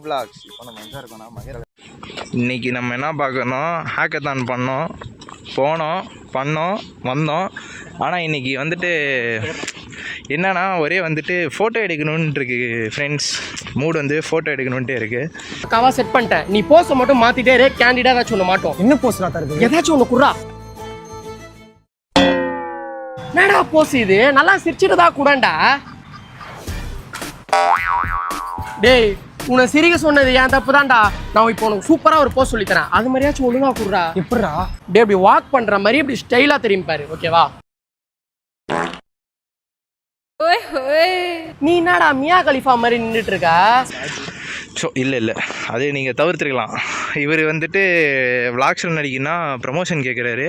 vlogs. இப்போ நம்ம எங்கே இருக்கோம்னா மகேர. இன்றைக்கி நம்ம என்ன பார்க்கணும், ஹேக்கத்தான் பண்ணோம், போனோம், பண்ணோம், வந்தோம். ஆனால் இன்றைக்கி வந்துட்டு என்னன்னா ஒரே வந்துட்டு ஃபோட்டோ எடுக்கணுன்ட்டு இருக்கு ஃப்ரெண்ட்ஸ். மூட் வந்து ஃபோட்டோ எடுக்கணுன்ட்டே இருக்குது. அக்காவா செட் பண்ணிட்டேன். நீ போஸை மட்டும் மாற்றிட்டே இரு. கேண்டிடா ஏதாச்சும் ஒன்று மாட்டோம். என்ன போஸ்டா தருது? ஏதாச்சும் ஒன்று குறா. என்னடா போஸ் இது? நல்லா சிரிச்சிட்டு தான் கூடண்டா. டேய், உன்னை சிரிக்க சொன்னது ஏன் தப்பு தான்டா. நான் இப்போ உனக்கு சூப்பராக ஒரு போஸ் சொல்லித்தரேன். அது மாதிரியாச்சும் ஒழுங்கா குடுறா. எப்படிடா? டே, இப்படி வாக் பண்ணுற மாதிரி இப்படி ஸ்டைலாக திரும்பி பாரு. ஓகேவா? நீ என்னடா மியா கலிஃபா மாதிரி நின்றுட்டு இருக்க? ஸோ இல்லை அது நீங்கள் தவிர்த்துருக்கலாம். இவர் வந்துட்டு விளாக்ஸில் நடிக்கணும்னா ப்ரமோஷன் கேட்குறாரு.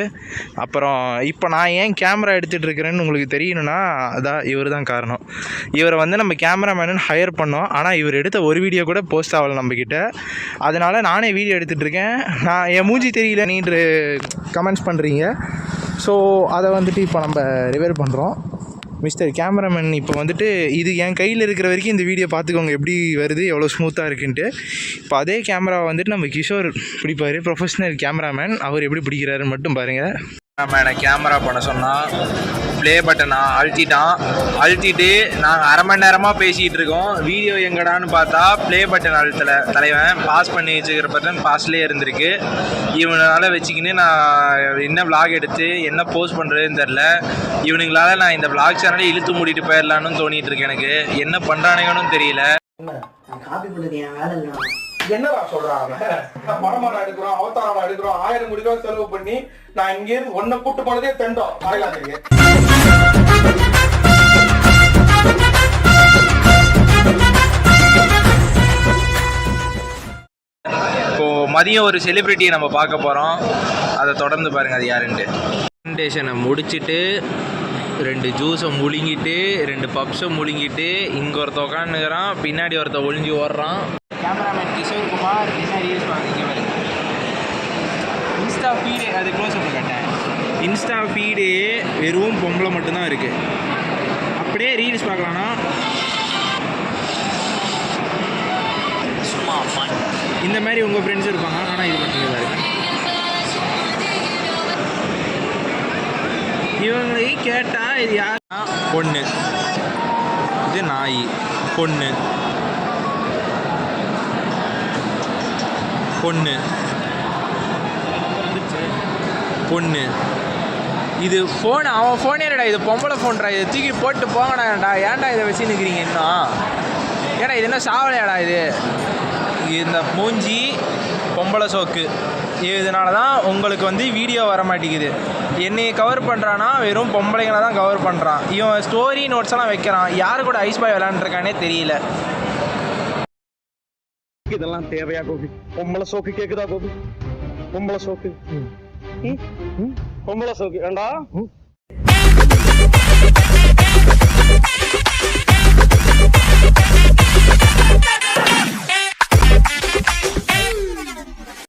அப்புறம் இப்போ நான் ஏன் கேமரா எடுத்துகிட்டு இருக்கிறேன்னு உங்களுக்கு தெரியணும்னா அதான் இவர் தான் காரணம். இவரை வந்து நம்ம கேமராமேனு ஹையர் பண்ணோம். ஆனால் இவர் எடுத்த ஒரு வீடியோ கூட போஸ்ட் ஆகலை நம்மக்கிட்ட. அதனால் நானே வீடியோ எடுத்துகிட்ருக்கேன். நான் என் மூஞ்சி தெரியல நீன்று கமெண்ட்ஸ் பண்ணுறீங்க. ஸோ அதை வந்துட்டு இப்போ நம்ம ரிவைல் பண்ணுறோம். மிஸ்டர் கேமராமேன், இப்போ வந்துட்டு இது என் கையில் இருக்கிற வரைக்கும் இந்த வீடியோ பார்த்துக்கோங்க எப்படி வருது, எவ்வளோ ஸ்மூத்தாக இருக்குன்ட்டு. இப்போ அதே கேமராவை வந்துட்டு நம்ம கிஷோர் பிடிப்பார், ப்ரொஃபஷ்னல் கேமராமேன். அவர் எப்படி பிடிக்கிறாருன்னு மட்டும் பாருங்கள். எனக்கு கேமரா பண்ண சொன்னால் ப்ளே பட்டனை அழுத்திட்டு நாங்கள் அரை மணி நேரமாக பேசிகிட்டு இருக்கோம். வீடியோ எங்கடான்னு பார்த்தா ப்ளே பட்டன் அழுத்தலை. தலைவன் பாஸ் பண்ணி வச்சுக்கிற பட்டன் பாஸ்லேயே இருந்திருக்கு. இவனால வச்சுக்கின்னு நான் என்ன விளாக் எடுத்து என்ன போஸ்ட் பண்ணுறதுன்னு தெரில. இவனுங்களால நான் இந்த விளாக் சேனலை இழுத்து மூடிட்டு போயிடலான்னு தோணிட்டு இருக்கேன். எனக்கு என்ன பண்ணுறானுங்கன்னு தெரியல. என்னடா சொல்றாங்க? படமாடா எடுக்கிறோம், அவதாரடா எடுக்கிறோம், 1000 கோடி ரூபாய் செலவு பண்ணி நான் இங்கே ஒன்ன கூட்டு போனதே தெண்டோம் மலையாளத்துக்கு. இப்போ மதியம் ஒரு செலிபிரிட்டியை நம்ம பார்க்க போகிறோம். அதை தொடர்ந்து பாருங்கள் அது யாருன்ட்டு. ப்ரெசன்டேஷனை முடிச்சுட்டு 2 ஜூஸை முழுங்கிட்டு 2 பப்ஸை முழுங்கிட்டு இங்கே ஒருத்த உட்காந்துக்கிறான், பின்னாடி ஒருத்த ஒளிஞ்சு ஓடுறான். கேமராமேன் கிஷோர் குமார் என்ன ரீல்ஸ் வாங்கிக்க வருது. இன்ஸ்டா ஃபீடு அது க்ளோஸ் அப் கட்டேன். இன்ஸ்டா ஃபீடு வெறும் பொம்பளை மட்டும்தான் இருக்குது. அப்படியே ரீல்ஸ் பார்க்கலான்னா சும்மா இந்த மாதிரி உங்கள் ஃப்ரெண்ட்ஸ் இருப்பாங்க. ஆனால் இது மட்டும் பாருங்க. இவங்களை கேட்டால் இது யாருன்னா பொண்ணு, இது நாய், பொண்ணு இது ஃபோன். அவன் ஃபோனே இல்லைடா, இது பொம்பளை ஃபோன்டா. இதை தூக்கி போட்டு போங்கடாடா. ஏன்டா இதை வச்சு நிற்கிறீங்க இன்னும்? ஏடா இது என்ன சாவலையாடா? இது இந்த மூஞ்சி பொம்பளை சோக்கு. இதனால தான் உங்களுக்கு வந்து வீடியோ வர மாட்டேங்குது. என்னையை கவர் பண்ணுறான்னா வெறும் பொம்பளைங்களை தான் கவர் பண்ணுறான். இவன் ஸ்டோரி நோட்ஸ் எல்லாம் வைக்கிறான். யாரு கூட ஐஸ் பாய் விளையாண்டுருக்கானே தெரியல. இதெல்லாம் தேவையா கோபி? பொம்பளை சோக்கு கேக்குதா கோபி? பொம்பளை சோக்கு வேண்டா.